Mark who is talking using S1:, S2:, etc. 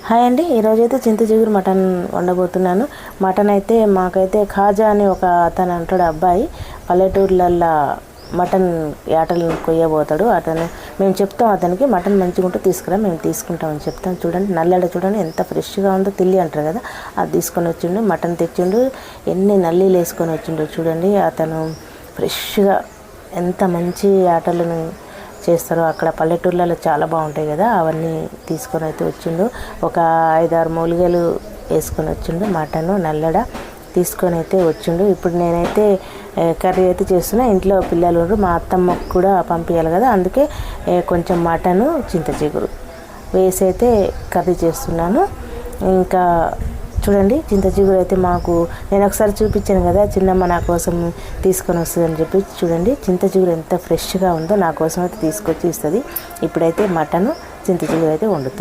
S1: Hi అండి, ఈరోజైతే చింత చిగురు మటన్ వండబోతున్నాను. మటన్ అయితే మాకైతే ఖాజా అని ఒక అతను అంటాడు, అబ్బాయి పల్లెటూర్లల్లో మటన్ యాటలను కొయ్యబోతాడు. మేము చెప్తాం అతనికి మటన్ మంచిగా ఉంటే తీసుకురా, మేము తీసుకుంటామని చెప్తాం. చూడండి నల్లెడ చూడండి ఎంత ఫ్రెష్గా ఉందో, తిల్లి అంటారు కదా, అది తీసుకొని వచ్చిండు. మటన్ తెచ్చిండు, ఎన్ని నల్లీలు వేసుకొని వచ్చిండు చూడండి. అతను ఫ్రెష్గా ఎంత మంచి యాటలను చేస్తారో అక్కడ పల్లెటూర్లలో చాలా బాగుంటాయి కదా, అవన్నీ తీసుకొని అయితే వచ్చిండు. ఒక 5-6 మూలిగలు వేసుకొని వచ్చిండు. మటను నల్లడ తీసుకొని అయితే వచ్చిండు. ఇప్పుడు నేనైతే కర్రీ అయితే చేస్తున్నా. ఇంట్లో పిల్లలు ఉన్నారు, మా అత్తమ్మకు కూడా పంపించాలి కదా, అందుకే కొంచెం మటను చింత చిగురు వేసి అయితే కర్రీ చేస్తున్నాను. ఇంకా చూడండి చింత చిగురు అయితే మాకు నేను ఒకసారి చూపించాను కదా, చిన్నమ్మ నా కోసం తీసుకొని వస్తుందని చెప్పి. చూడండి చింత చిగురు ఎంత ఫ్రెష్గా ఉందో, నా కోసం అయితే తీసుకొచ్చి ఇస్తుంది. ఇప్పుడైతే మటను చింత చిగురు అయితే వండుతుంది.